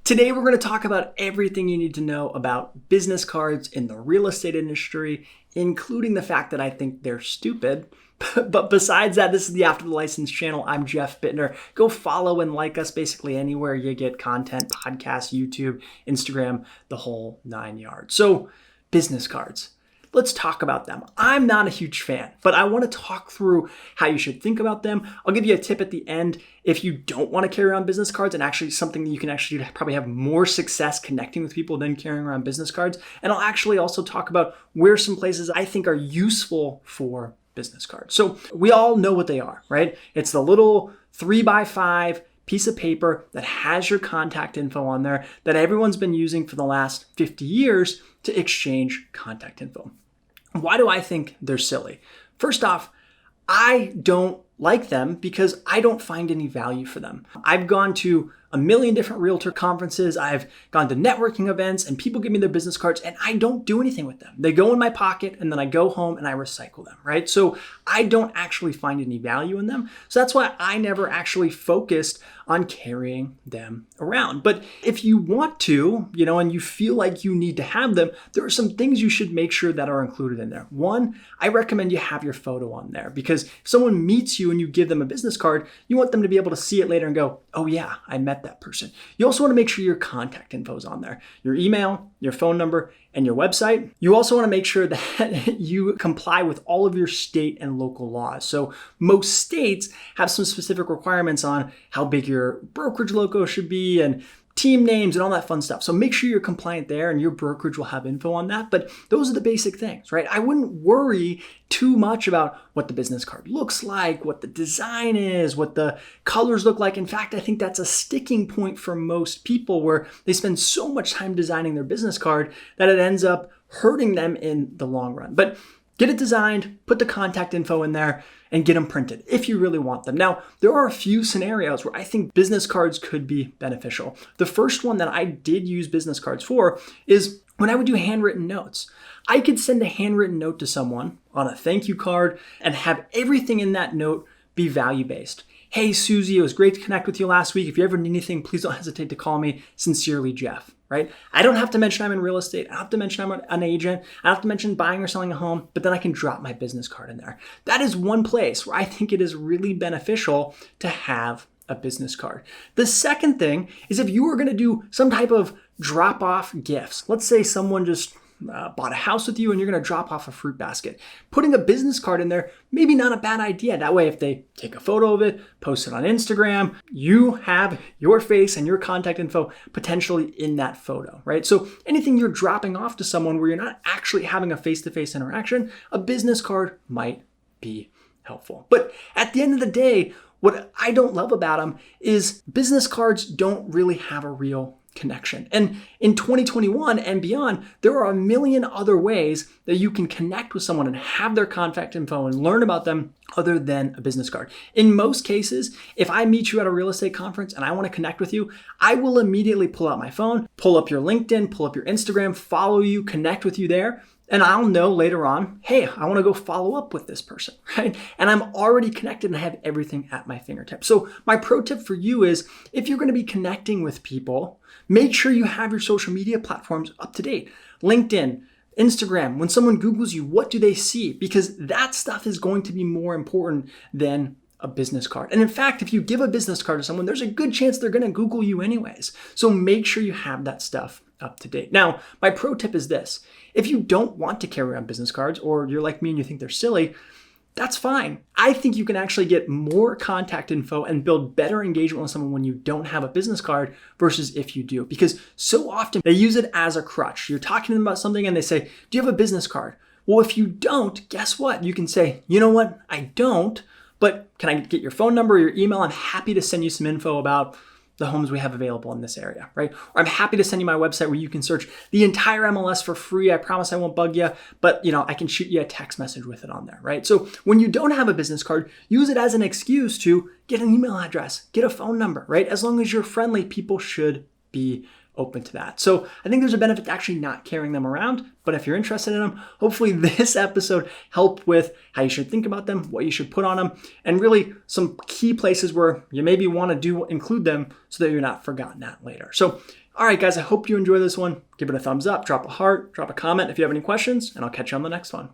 Today, we're going to talk about everything you need to know about business cards in the real estate industry, including the fact that I think they're stupid. But besides that, this is the After the License channel. I'm Jeff Buettner. Go follow and like us basically anywhere you get content, podcasts, YouTube, Instagram, the whole 9 yards. So, business cards. Let's talk about them. I'm not a huge fan, but I want to talk through how you should think about them. I'll give you a tip at the end if you don't want to carry around business cards, and actually something that you can actually probably have more success connecting with people than carrying around business cards. And I'll actually also talk about where some places I think are useful for business cards. So we all know what they are, right? It's the little 3x5 piece of paper that has your contact info on there that everyone's been using for the last 50 years to exchange contact info. Why do I think they're silly? First off, I don't like them because I don't find any value for them. I've gone to a million different realtor conferences. I've gone to networking events and people give me their business cards and I don't do anything with them. They go in my pocket and then I go home and I recycle them, right? So I don't actually find any value in them. So that's why I never actually focused on carrying them around. But if you want to, and you feel like you need to have them, there are some things you should make sure that are included in there. One, I recommend you have your photo on there because if someone meets you and you give them a business card, you want them to be able to see it later and go, oh yeah, I met that person. You also want to make sure your contact info is on there, your email, your phone number, and your website. You also want to make sure that you comply with all of your state and local laws. So most states have some specific requirements on how big your brokerage logo should be and team names and all that fun stuff. So make sure you're compliant there and your brokerage will have info on that. But those are the basic things, right? I wouldn't worry too much about what the business card looks like, what the design is, what the colors look like. In fact, I think that's a sticking point for most people where they spend so much time designing their business card that it ends up hurting them in the long run. But get it designed, put the contact info in there, and get them printed if you really want them. Now, there are a few scenarios where I think business cards could be beneficial. The first one that I did use business cards for is when I would do handwritten notes. I could send a handwritten note to someone on a thank you card and have everything in that note be value-based. Hey, Susie, it was great to connect with you last week. If you ever need anything, please don't hesitate to call me. Sincerely, Jeff. Right? I don't have to mention I'm in real estate. I don't have to mention I'm an agent. I don't have to mention buying or selling a home, but then I can drop my business card in there. That is one place where I think it is really beneficial to have a business card. The second thing is if you are going to do some type of drop-off gifts. Let's say someone just bought a house with you and you're going to drop off a fruit basket. Putting a business card in there, maybe not a bad idea. That way, if they take a photo of it, post it on Instagram, you have your face and your contact info potentially in that photo, right? So anything you're dropping off to someone where you're not actually having a face-to-face interaction, a business card might be helpful. But at the end of the day, what I don't love about them is business cards don't really have a real connection. And in 2021 and beyond, there are a million other ways that you can connect with someone and have their contact info and learn about them other than a business card. In most cases, if I meet you at a real estate conference and I want to connect with you, I will immediately pull out my phone, pull up your LinkedIn, pull up your Instagram, follow you, connect with you there. And I'll know later on, hey, I want to go follow up with this person, right? And I'm already connected and I have everything at my fingertips. So my pro tip for you is if you're going to be connecting with people, make sure you have your social media platforms up to date. LinkedIn, Instagram, when someone Googles you, what do they see? Because that stuff is going to be more important than a business card. And in fact, if you give a business card to someone, there's a good chance they're going to Google you anyways. So make sure you have that stuff up to date. Now, my pro tip is this. If you don't want to carry around business cards or you're like me and you think they're silly, that's fine. I think you can actually get more contact info and build better engagement with someone when you don't have a business card versus if you do. Because so often they use it as a crutch. You're talking to them about something and they say, do you have a business card? Well, if you don't, guess what? You can say, you know what? I don't, but can I get your phone number or your email? I'm happy to send you some info about the homes we have available in this area, right? Or I'm happy to send you my website where you can search the entire MLS for free. I promise I won't bug you, but I can shoot you a text message with it on there, right? So when you don't have a business card, use it as an excuse to get an email address, get a phone number, right? As long as you're friendly, people should be open to that. So I think there's a benefit to actually not carrying them around, but if you're interested in them, hopefully this episode helped with how you should think about them, what you should put on them, and really some key places where you maybe want to include them so that you're not forgotten at later. So, all right, guys, I hope you enjoy this one. Give it a thumbs up, drop a heart, drop a comment if you have any questions, and I'll catch you on the next one.